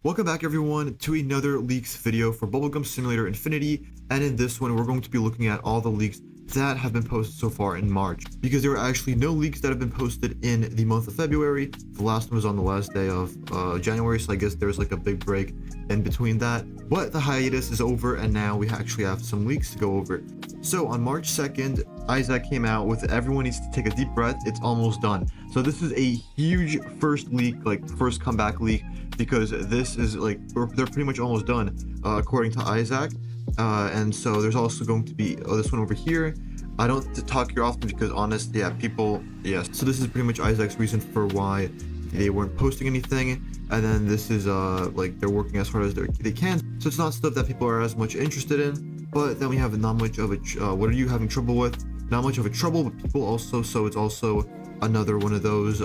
Welcome back everyone to another leaks video for Bubblegum Simulator Infinity, and in this one we're going to be looking at all the leaks that have been posted so far in March, because there are actually no leaks that have been posted in the month of February. The last one was on the last day of January, so I guess there's like a big break in between that, but the hiatus is over and now we actually have some leaks to go over. So on March 2nd, Isaac came out with "Everyone needs to take a deep breath, it's almost done." So this is a huge first leak, like first comeback leak, because this is like they're pretty much almost done, according to Isaac. And so there's also going to be this one over here. I don't talk here often because honestly, yes. So this is pretty much Isaac's reason for why they weren't posting anything, and then this is like they're working as hard as they can. So it's not stuff that people are as much interested in. But then we have not much of a what are you having trouble with? Not much of a trouble, but people also. So it's also another one of those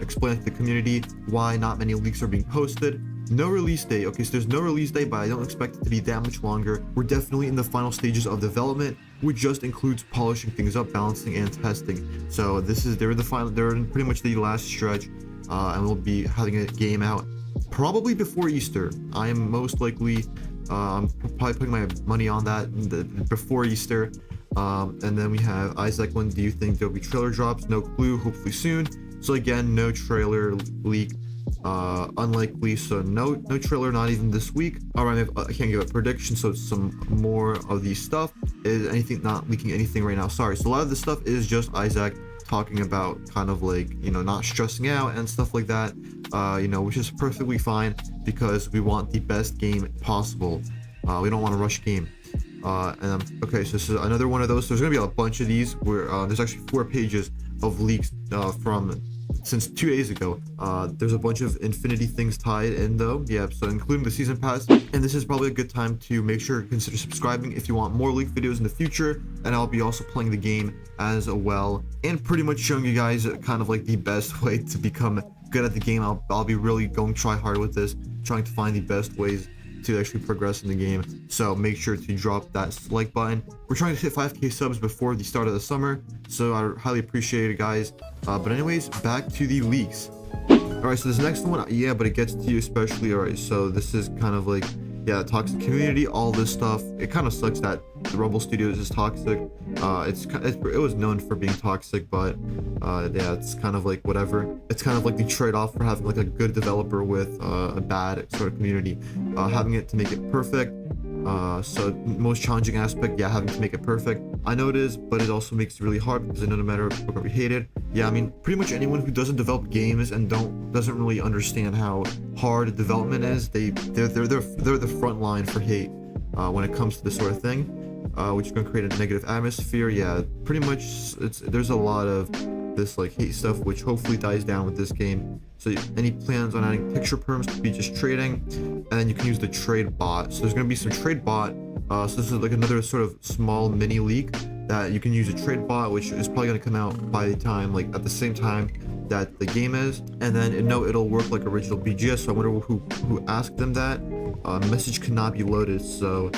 explain to the community why not many leaks are being posted. No release date. Okay, so there's no release date, but I don't expect it to be that much longer. We're definitely in the final stages of development, which just includes polishing things up, balancing, and testing. So they're in pretty much the last stretch, and we'll be having a game out probably before Easter. I am most likely probably putting my money on that before Easter. And then we have Isaac. When do you think there'll be trailer drops? No clue. Hopefully soon. So again, no trailer leak. Unlikely. So no trailer, not even this week. All right, I can't give a prediction, so it's some more of the stuff. Is anything not leaking anything right now? Sorry. So a lot of this stuff is just Isaac talking about kind of like, not stressing out and stuff like that, which is perfectly fine because we want the best game possible. We don't want to rush game. Okay, so this is another one of those. There's gonna be a bunch of these where there's actually 4 pages of leaks from since 2 days ago. There's a bunch of Infinity things tied in though. Yeah, so including the season pass. And this is probably a good time to make sure to consider subscribing if you want more leak videos in the future. And I'll be also playing the game as well, and pretty much showing you guys kind of like the best way to become good at the game. I'll be really going try hard with this, trying to find the best ways to actually progress in the game. So make sure to drop that like button. We're trying to hit 5k subs before the start of the summer, so I highly appreciate it, guys. But anyways, back to the leaks. All right, so this next one, yeah, but it gets to you especially. All right, so this is kind of like, yeah, toxic community, all this stuff. It kind of sucks that the Rumble Studios is toxic. It was known for being toxic, but yeah, it's kind of like whatever. It's kind of like the trade-off for having like a good developer with a bad sort of community. Having it to make it perfect. So most challenging aspect, yeah, having to make it perfect. I know it is, but it also makes it really hard because I know no matter what we hate it. Yeah, I mean, pretty much anyone who doesn't develop games and doesn't really understand how hard development is, they're the front line for hate when it comes to this sort of thing, which is going to create a negative atmosphere. Yeah, pretty much there's a lot of this like hate stuff, which hopefully dies down with this game. So any plans on adding picture perms could be just trading, and then you can use the trade bot. So there's going to be some trade bot. So this is like another sort of small mini leak that you can use a trade bot, which is probably going to come out by the time, like at the same time that the game is. And then it'll work like original BGS. So I wonder who asked them that. Message cannot be loaded. So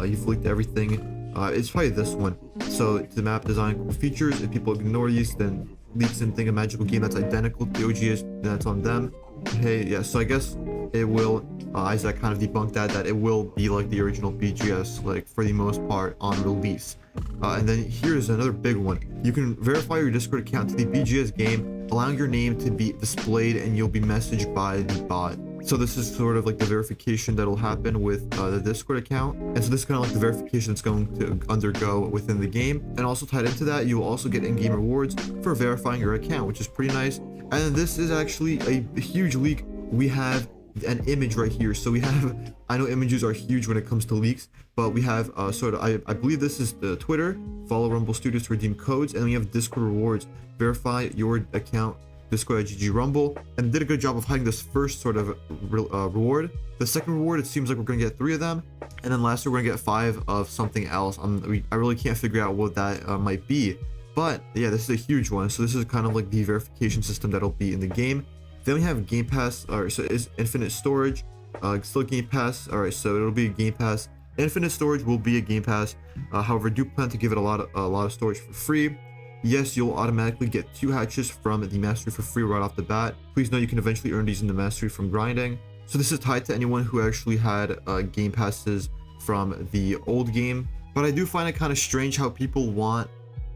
you've leaked everything. It's probably this one. So the map design cool features. If people ignore these, then leaks and think a magical game that's identical to the OGS, then that's on them. Hey, yeah, so I guess it will, Isaac kind of debunked that it will be like the original BGS, like for the most part on release. And then here's another big one. You can verify your Discord account to the BGS game, allowing your name to be displayed, and you'll be messaged by the bot. So this is sort of like the verification that'll happen with the Discord account. And so this is kind of like the verification that's going to undergo within the game. And also tied into that, you will also get in-game rewards for verifying your account, which is pretty nice. And this is actually a huge leak. We have an image right here. So we have, I know images are huge when it comes to leaks, but we have I believe this is the Twitter. Follow Rumble Studios to redeem codes. And we have Discord rewards. Verify your account. Discord@GG Rumble, and did a good job of hiding this first sort of reward. The second reward, it seems like we're gonna get 3 of them, and then lastly we're gonna get 5 of something else. I really can't figure out what that might be, but yeah, this is a huge one. So this is kind of like the verification system that'll be in the game. Then we have Game Pass. All right, so it's infinite storage, still Game Pass. All right, so it'll be a Game Pass. Infinite storage will be a Game Pass. However, do plan to give it a lot of storage for free. Yes, you'll automatically get 2 hatches from the mastery for free right off the bat. Please know you can eventually earn these in the mastery from grinding. So this is tied to anyone who actually had game passes from the old game. But I do find it kind of strange how people want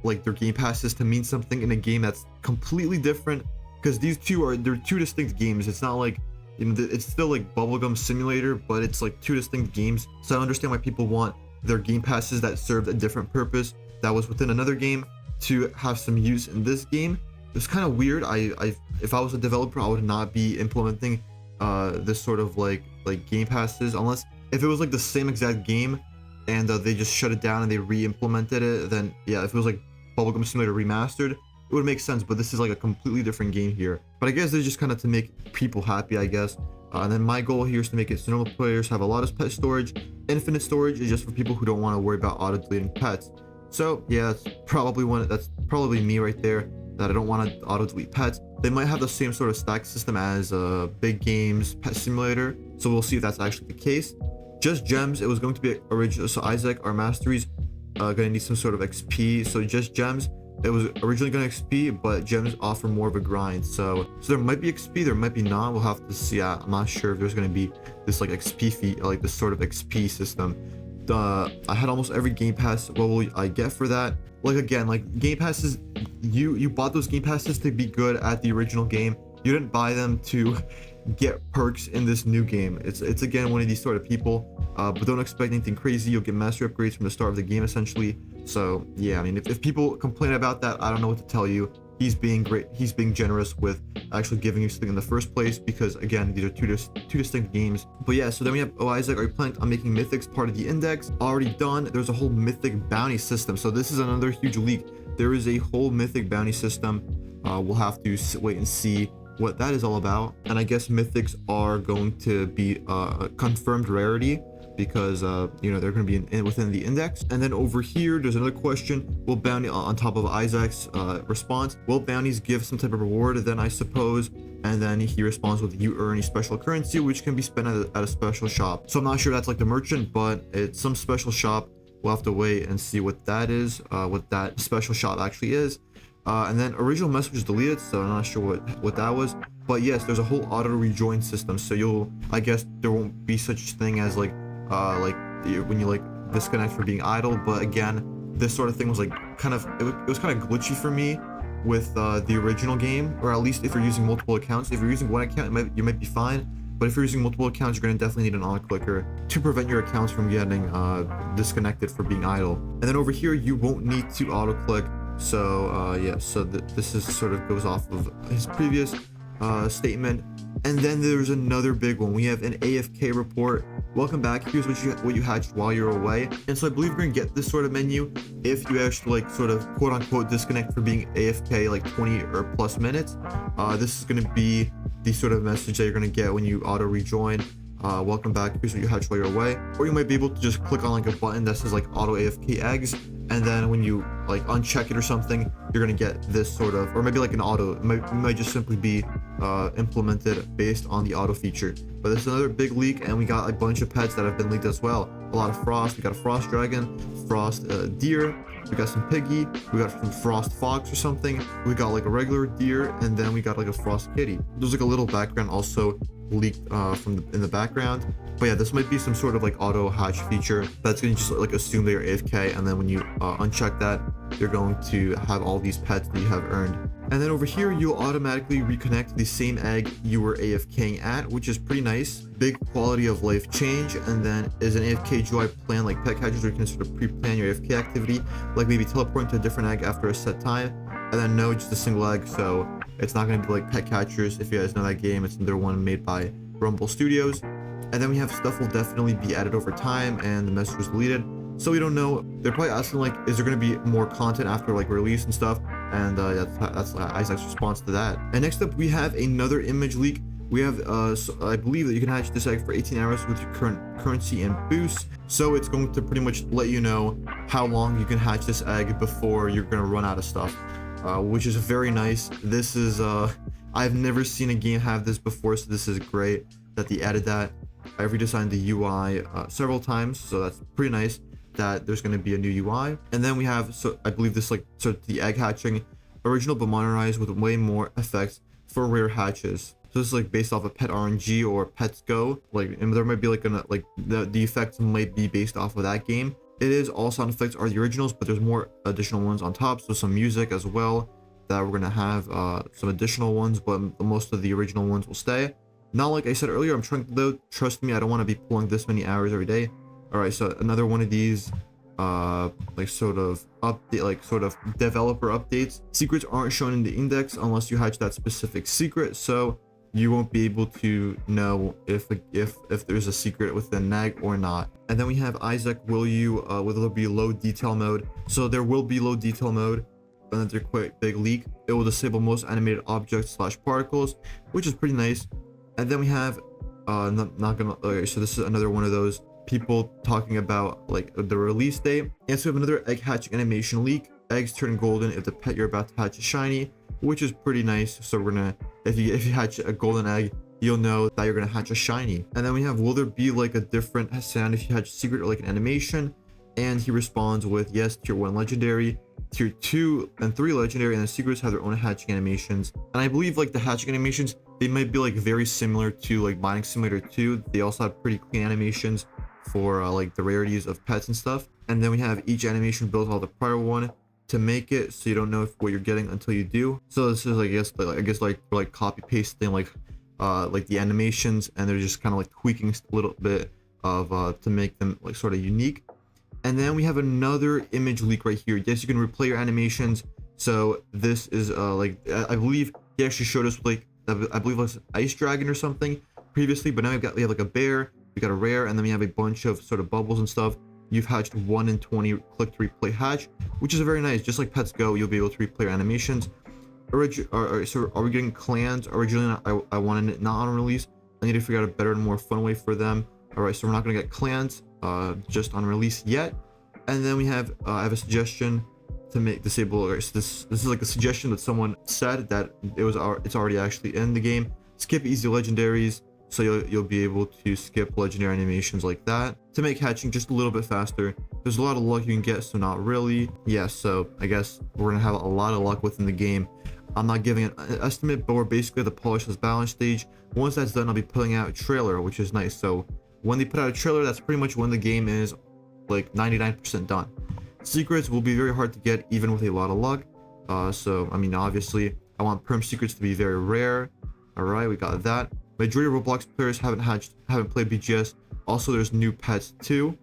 like their game passes to mean something in a game that's completely different, because they're 2 distinct games. It's not like, you know, it's still like Bubblegum Simulator, but it's like 2 distinct games. So I understand why people want their game passes that served a different purpose that was within another game to have some use in this game. It's kind of weird. If I was a developer, I would not be implementing this sort of like game passes, unless if it was like the same exact game and they just shut it down and they re-implemented it. Then yeah, if it was like Bubblegum Simulator remastered, it would make sense. But this is like a completely different game here. But I guess it's just kind of to make people happy, I guess. And then my goal here is to make it so normal players have a lot of pet storage. Infinite storage is just for people who don't want to worry about auto deleting pets. So yeah, that's probably me right there, that I don't want to auto delete pets. They might have the same sort of stack system as Big Games Pet Simulator, so we'll see if that's actually the case. Just gems, it was going to be original. So Isaac, our masteries, gonna need some sort of XP. So just gems, it was originally gonna XP, but gems offer more of a grind. So there might be XP, there might be not. We'll have to see. I'm not sure if there's gonna be this like XP fee, like this sort of XP system. I had almost every game pass. What will I get for that? Like again, like game passes, you bought those game passes to be good at the original game. You didn't buy them to get perks in this new game. It's again one of these sort of people, but don't expect anything crazy. You'll get mastery upgrades from the start of the game essentially. So yeah, I mean, if people complain about that, I don't know what to tell you. He's being great. He's being generous with actually giving you something in the first place, because again, these are two distinct games. But yeah, so then we have, oh Isaac, are you planning on making mythics part of the index? Already done. There's a whole mythic bounty system. So this is another huge leak. There is a whole mythic bounty system. We'll have to wait and see what that is all about. And I guess mythics are going to be a confirmed rarity, because you know, they're going to be within the index. And then over here there's another question: will bounty, on top of Isaac's response, will bounties give some type of reward? Then I suppose, and then he responds with, you earn a special currency which can be spent at a special shop. So I'm not sure that's like the merchant, but it's some special shop. We'll have to wait and see what that is, what that special shop actually is. And then original message was deleted, so I'm not sure what that was. But yes, there's a whole auto rejoin system, so I guess there won't be such thing as like when you like disconnect for being idle. But again, this sort of thing was like it was kind of glitchy for me with the original game, or at least if you're using multiple accounts. If you're using one account, you might be fine, but if you're using multiple accounts, you're going to definitely need an auto clicker to prevent your accounts from getting disconnected for being idle. And then over here, you won't need to auto click. So yeah, so this is sort of goes off of his previous statement. And then there's another big one. We have an AFK report. Welcome back. Here's what you hatched while you're away. And so I believe you're gonna get this sort of menu if you actually like sort of quote unquote disconnect for being AFK like 20 or plus minutes. This is gonna be the sort of message that you're gonna get when you auto rejoin. Welcome back. Here's what you hatched while you're away. Or you might be able to just click on like a button that says like auto AFK eggs, and then when you like uncheck it or something, you're gonna get this sort of, or maybe like an auto. It might just simply be implemented based on the auto feature. But this is another big leak, and we got a bunch of pets that have been leaked as well. A lot of frost. We got a frost dragon, frost deer. We got some piggy. We got some frost fox or something. We got like a regular deer, and then we got like a frost kitty. There's like a little background also leaked in the background. But yeah, this might be some sort of like auto hatch feature that's going to just like assume that you're AFK, and then when you uncheck that, you're going to have all these pets that you have earned. And then over here, you'll automatically reconnect the same egg you were AFKing at, which is pretty nice. Big quality of life change. And then is an AFK GUI plan like pet catchers, where you can sort of pre-plan your AFK activity, like maybe teleporting to a different egg after a set time. And then no, just a single egg, so it's not going to be like pet catchers. If you guys know that game, it's another one made by Rumble Studios. And then we have stuff will definitely be added over time, and the message was deleted, so we don't know. They're probably asking like, is there going to be more content after like release and stuff? And that's Isaac's response to that. And next up, we have another image leak. We have so I believe that you can hatch this egg for 18 hours with your current currency and boost. So it's going to pretty much let you know how long you can hatch this egg before you're going to run out of stuff, which is very nice. This is I've never seen a game have this before, so this is great that they added that. I've redesigned the UI several times, so that's pretty nice that there's going to be a new UI. And then we have, so I believe this like sort of the egg hatching, original but modernized with way more effects for rare hatches. So this is like based off of Pet RNG or Pets Go, like, and there might be like the effects might be based off of that game. It is all sound effects are the originals, but there's more additional ones on top, so some music as well that we're gonna have some additional ones, but most of the original ones will stay. Not like I said earlier, I'm trying to, though, trust me, I don't want to be pulling this many hours every day. All right, so another one of these like sort of update, like sort of developer updates. Secrets aren't shown in the index unless you hatch that specific secret, so you won't be able to know if there's a secret within Nag or not. And then we have Isaac, will there be low detail mode? So there will be low detail mode, another quite big leak. It will disable most animated objects / particles, which is pretty nice. And then we have okay, so this is another one of those people talking about like the release date. And so we have another egg hatching animation leak. Eggs turn golden if the pet you're about to hatch is shiny, which is pretty nice. So we're gonna, if you hatch a golden egg, you'll know that you're gonna hatch a shiny. And then we have, will there be like a different sound if you hatch a secret or like an animation? And he responds with yes, tier 1 legendary, tier 2 and 3 legendary, and the secrets have their own hatching animations. And I believe like the hatching animations, they might be like very similar to like Mining Simulator 2. They also have pretty clean animations for like the rarities of pets and stuff. And then we have each animation built on the prior one to make it so you don't know what you're getting until you do. So this is I guess like copy pasting like the animations, and they're just kind of like tweaking a little bit of to make them like sort of unique. And then we have another image leak right here. Yes, you can replay your animations. So this is like I believe he actually showed us like I believe it was ice dragon or something previously, but now we have like a bear, we got a rare, and then we have a bunch of sort of bubbles and stuff. You've hatched 1 in 20 click to replay hatch, which is very nice. Just like Pets Go, you'll be able to replay your animations. So are we getting clans? Originally, I wanted it not on release. I need to figure out a better and more fun way for them. All right, so we're not gonna get clans just on release yet. And then we have I have a suggestion to make disable. So this is like a suggestion that someone said that it's already actually in the game. Skip easy legendaries, so you'll be able to skip legendary animations like that to make hatching just a little bit faster. There's a lot of luck you can get, so not really. Yeah, so I guess we're gonna have a lot of luck within the game. I'm not giving an estimate, but we're basically at the polish this balance stage. Once that's done, I'll be putting out a trailer, which is nice. So when they put out a trailer, that's pretty much when the game is like 99% done. Secrets will be very hard to get even with a lot of luck. So I mean, obviously I want perm secrets to be very rare. All right, we got that. Majority of Roblox players haven't played BGS. Also, there's new pets too.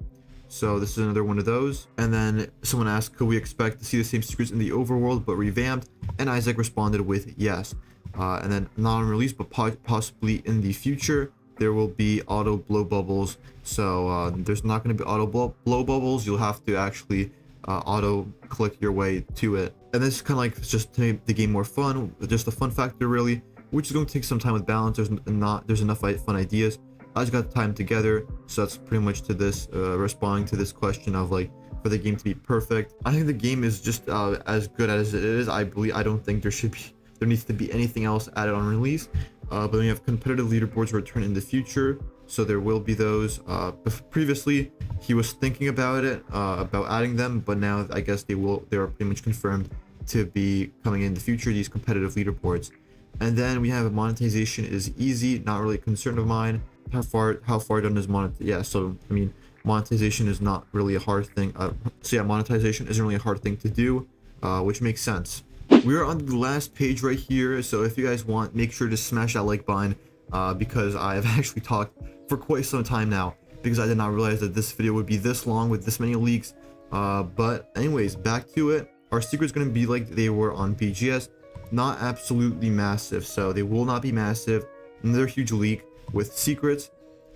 So this is another one of those. And then someone asked, could we expect to see the same secrets in the overworld but revamped? And Isaac responded with yes. And then not on release, but possibly in the future, there will be auto blow bubbles. So there's not going to be auto blow bubbles. You'll have to actually auto click your way to it. And this is kind of like just to make the game more fun, just the fun factor really, which is going to take some time with balance. There's enough fun ideas. I just got time together, so that's pretty much to this responding to this question of like for the game to be perfect. I think the game is just as good as it is. I don't think there needs to be anything else added on release. But then we have competitive leaderboards return in the future, so there will be those. Previously he was thinking about it, about adding them, but now I guess they are pretty much confirmed to be coming in the future, these competitive leaderboards. And then we have monetization is easy, not really a concern of mine. How far done is monetization? Yeah, so I mean, monetization is not really a hard thing. So yeah, monetization isn't really a hard thing to do, which makes sense. We are on the last page right here, so if you guys want, make sure to smash that like button, because I have actually talked for quite some time now, because I did not realize that this video would be this long with this many leaks. But anyways, back to it. Our secret's going to be like they were on BGS, not absolutely massive, so they will not be massive. Another huge leak with secrets.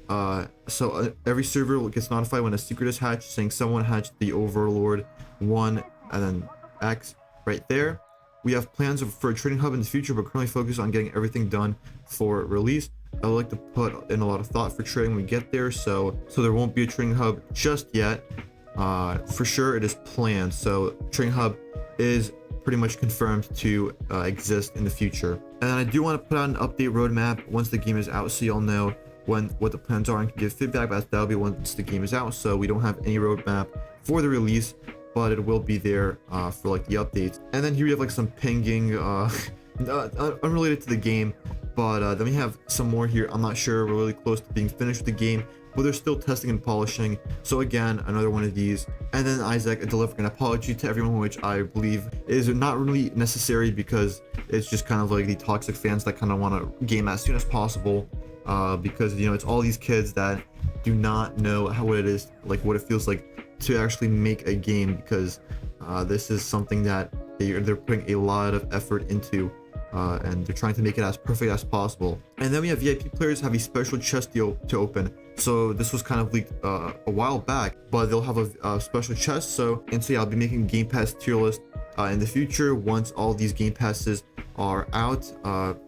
So every server gets notified when a secret is hatched, saying someone hatched the Overlord 1 and then X right there. We have plans for a trading hub in the future, but currently focus on getting everything done for release. I would like to put in a lot of thought for trading when we get there, so there won't be a trading hub just yet. For sure it is planned, so trading hub is pretty much confirmed to exist in the future. And then I do want to put out an update roadmap once the game is out, so y'all know what the plans are and can give feedback, but that'll be once the game is out, so we don't have any roadmap for the release, but it will be there for like the updates. And then here we have like some pinging unrelated to the game, but then we have some more here. I'm not sure, we're really close to being finished with the game, but they're still testing and polishing. So again, another one of these. And then Isaac delivering an apology to everyone, which I believe is not really necessary, because it's just kind of like the toxic fans that kind of want a game as soon as possible, because you know, it's all these kids that do not know what it is, like what it feels like to actually make a game, because this is something that they're putting a lot of effort into, and they're trying to make it as perfect as possible. And then we have VIP players have a special chest deal to open. So this was kind of leaked a while back, but they'll have a special chest. So yeah, I'll be making Game Pass tier list in the future once all these Game Passes are out.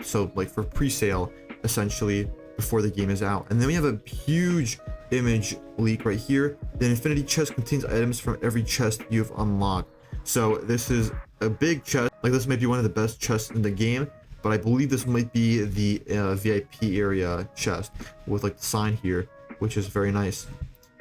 So like for pre-sale, essentially, before the game is out. And then we have a huge image leak right here. The infinity chest contains items from every chest you've unlocked. So this is a big chest. Like, this might be one of the best chests in the game, but I believe this might be the VIP area chest with like the sign here, which is very nice.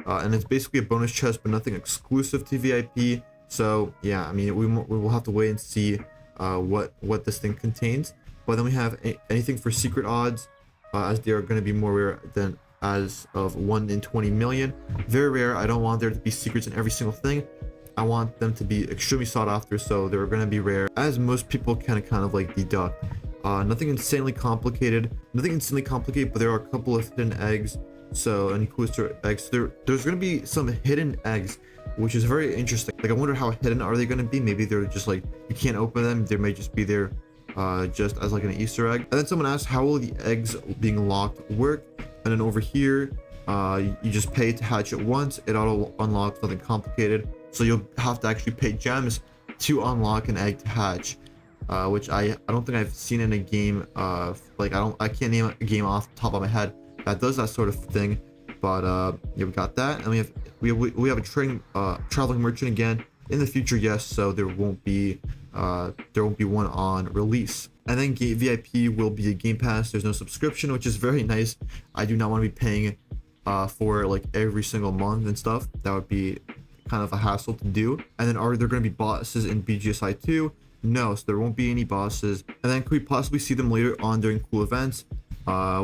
And it's basically a bonus chest, but nothing exclusive to VIP. So yeah, I mean, we will have to wait and see what this thing contains. But then we have anything for secret odds, as they are going to be more rare than as of 1 in 20 million. Very rare. I don't want there to be secrets in every single thing. I want them to be extremely sought after, so they're going to be rare, as most people can kind of like deduct. Nothing insanely complicated, but there are a couple of hidden eggs. So any Easter eggs, there's going to be some hidden eggs, which is very interesting. Like, I wonder how hidden are they going to be. Maybe they're just like, you can't open them. They may just be there just as like an Easter egg. And then someone asked, how will the eggs being locked work? And then over here, you just pay to hatch it once. It auto unlocks, nothing complicated. So you'll have to actually pay gems to unlock an egg to hatch, which I don't think I've seen in a game. Like, I can't name a game off the top of my head that does that sort of thing. But yeah, we got that, and we have a traveling merchant again in the future. Yes, so there won't be one on release. And then VIP will be a Game Pass. There's no subscription, which is very nice. I do not want to be paying for like every single month and stuff. That would be kind of a hassle to do. And then are there going to be bosses in BGSI 2? No, so there won't be any bosses. And then could we possibly see them later on during cool events,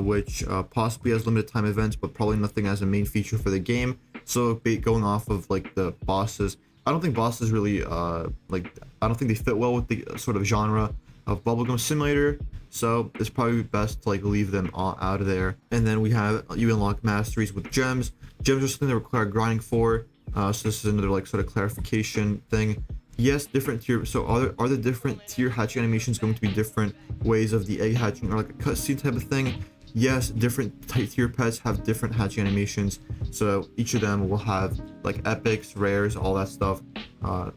which possibly has limited time events, but probably nothing as a main feature for the game. So going off of like the bosses, I don't think bosses really I don't think they fit well with the sort of genre of bubblegum simulator. So it's probably best to like leave them all out of there. And then we have you unlock masteries with gems. Gems are something that require grinding for. So this is another like sort of clarification thing. Yes, different tier. So are the different tier hatching animations going to be different ways of the egg hatching, or like a cutscene type of thing? Yes, different tier pets have different hatching animations. So each of them will have like epics, rares, all that stuff,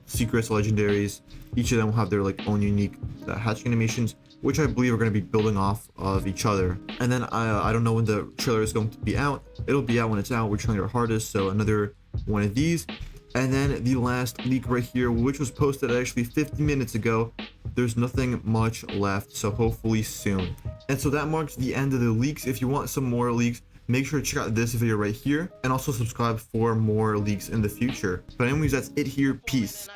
secrets, legendaries. Each of them will have their like own unique hatching animations, which I believe are going to be building off of each other. And then I don't know when the trailer is going to be out. It'll be out when it's out. We're trying our hardest. So another one of these. And then the last leak right here, which was posted actually 50 minutes ago. There's nothing much left, so hopefully soon. And so that marks the end of the leaks. If you want some more leaks, make sure to check out this video right here, and also subscribe for more leaks in the future. But anyways, that's it here. Peace.